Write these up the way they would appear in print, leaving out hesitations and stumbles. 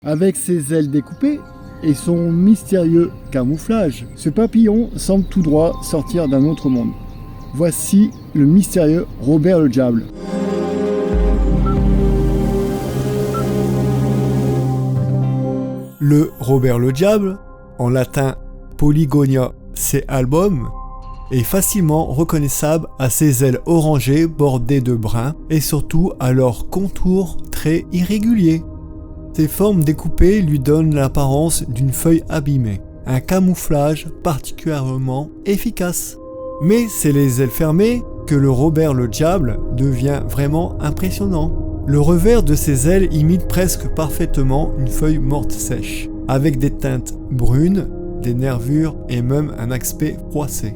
Avec ses ailes découpées et son mystérieux camouflage, ce papillon semble tout droit sortir d'un autre monde. Voici le mystérieux Robert le Diable. Le Robert le Diable, en latin Polygonia album, est facilement reconnaissable à ses ailes orangées bordées de brun et surtout à leurs contours très irréguliers. Ces formes découpées lui donnent l'apparence d'une feuille abîmée, un camouflage particulièrement efficace. Mais c'est les ailes fermées que le Robert le Diable devient vraiment impressionnant. Le revers de ses ailes imite presque parfaitement une feuille morte sèche, avec des teintes brunes, des nervures et même un aspect froissé.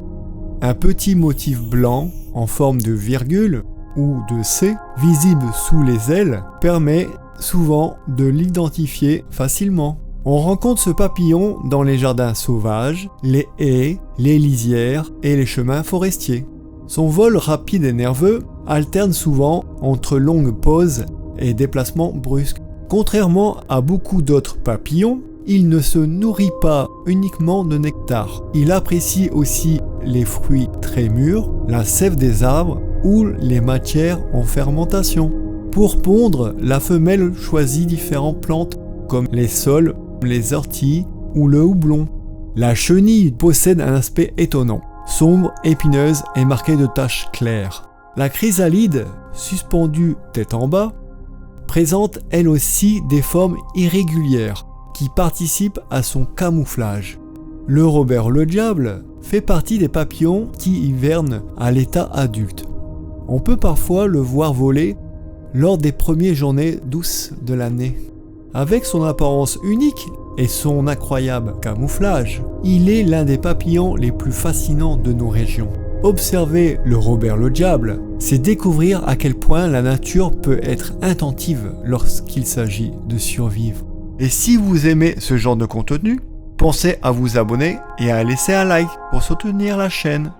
Un petit motif blanc en forme de virgule ou de C, visible sous les ailes, permet souvent de l'identifier facilement. On rencontre ce papillon dans les jardins sauvages, les haies, les lisières et les chemins forestiers. Son vol rapide et nerveux alterne souvent entre longues pauses et déplacements brusques. Contrairement à beaucoup d'autres papillons, il ne se nourrit pas uniquement de nectar. Il apprécie aussi les fruits très mûrs, la sève des arbres ou les matières en fermentation. Pour pondre, la femelle choisit différentes plantes comme les saules, les orties ou le houblon. La chenille possède un aspect étonnant, sombre, épineuse et marquée de taches claires. La chrysalide, suspendue tête en bas, présente elle aussi des formes irrégulières qui participent à son camouflage. Le Robert le Diable fait partie des papillons qui hivernent à l'état adulte. On peut parfois le voir voler lors des premières journées douces de l'année. Avec son apparence unique et son incroyable camouflage, il est l'un des papillons les plus fascinants de nos régions. Observer le Robert le Diable, c'est découvrir à quel point la nature peut être attentive lorsqu'il s'agit de survivre. Et si vous aimez ce genre de contenu, pensez à vous abonner et à laisser un like pour soutenir la chaîne.